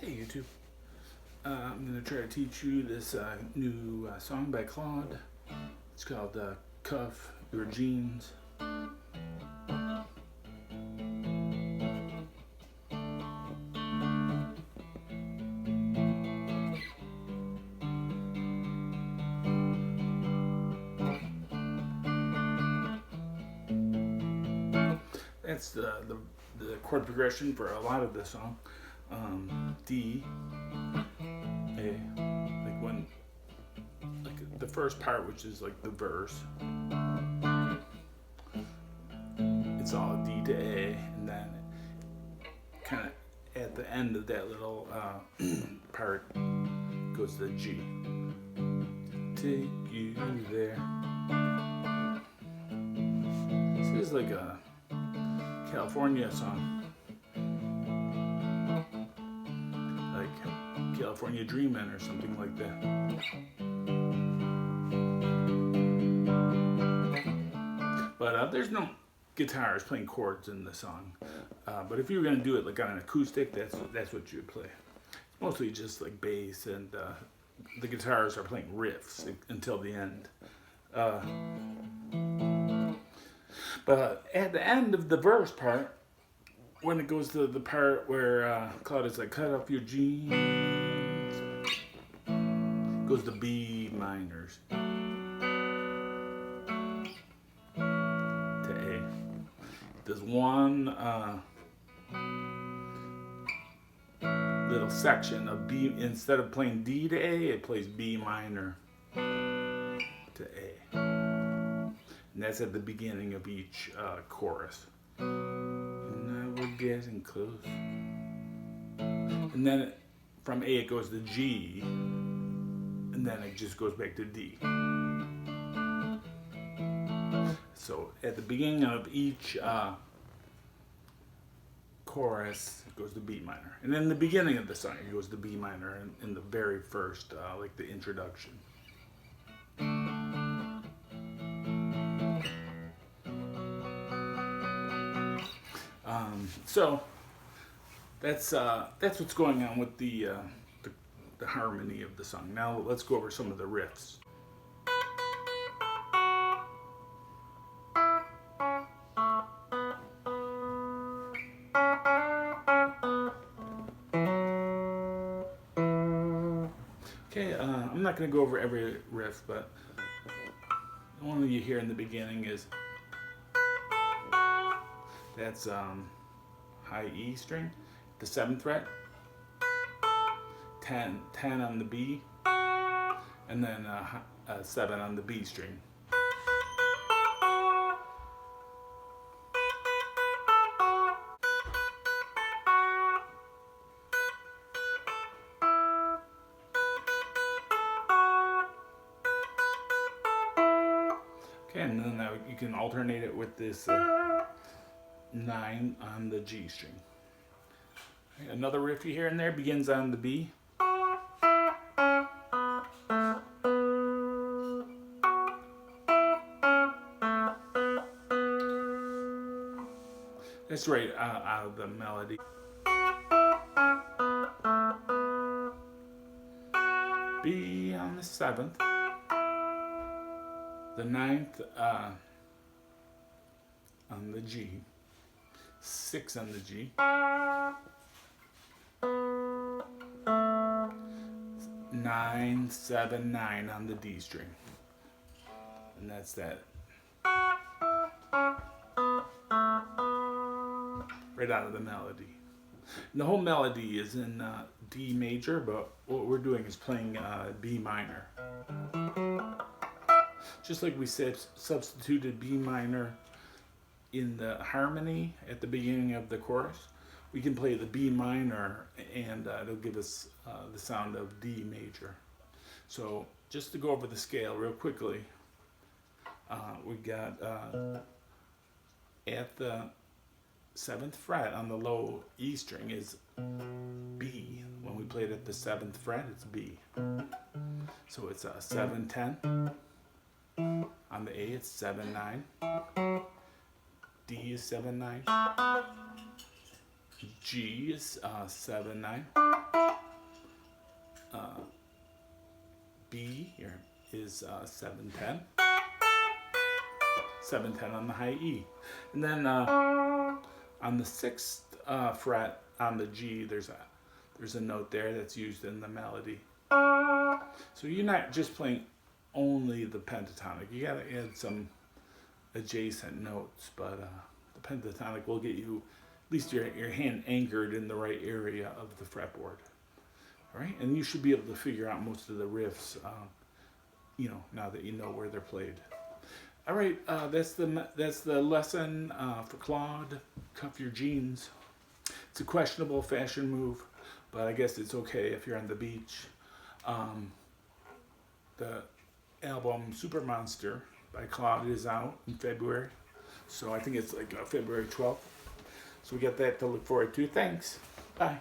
Hey YouTube, I'm going to try to teach you this new song by Claud. It's called Cuff Your Jeans. That's the chord progression for a lot of the song. D, A, like the first part, which is like the verse. It's all D to A, and then kind of at the end of that little part goes the G. Take you there. This is like a California song, like California Dreamin' or something like that. But there's no guitars playing chords in the song. But if you were gonna do it like on an acoustic, that's what you would play. It's mostly just like bass, and the guitars are playing riffs until the end. But at the end of the verse part, when it goes to the part where Claud is like, cut off your jeans, goes to B minors to A. There's one little section of B. Instead of playing D to A, it plays B minor to A. And that's at the beginning of each chorus. And now we're getting close. And then from A it goes to G, and then it just goes back to D. So at the beginning of each chorus, it goes to B minor. And then the beginning of the song, it goes to B minor in the very first, like the introduction. So that's what's going on with the harmony of the song. Now let's go over some of the riffs. Okay, I'm not going to go over every riff, but the one that you hear in the beginning is that's high E string, the 7th fret, 10 on the B, and then 7 on the B string. Okay, and then now you can alternate it with this 9 on the G string. Okay, another riff you hear in there begins on the B. That's right out of the melody. B on the 7th. The 9th on the G. 6 on the G. 9, 7, 9 on the D string. And that's that. Right out of the melody. And the whole melody is in D major, but what we're doing is playing B minor. Just like we substituted B minor in the harmony at the beginning of the chorus, we can play the B minor and it'll give us the sound of D major. So just to go over the scale real quickly, we got at the 7th fret on the low E string is B. When we play it at the 7th fret, it's B. So it's 7, 10. On the A, it's 7, 9. D is 7, 9. G is 7, 9. B here is 7/10. 7/10 on the high E. And then on the 6th fret on the G, there's a note there that's used in the melody. So you're not just playing only the pentatonic. You got to add some adjacent notes, but the pentatonic will get you at least your hand anchored in the right area of the fretboard. All right, and you should be able to figure out most of the riffs, now that you know where they're played. All right, that's the lesson for Claud. Cuff your jeans. It's a questionable fashion move, but I guess it's okay if you're on the beach. The album Super Monster by Claud is out in February, so I think it's like February 12th. So we got that to look forward to. Thanks. Bye.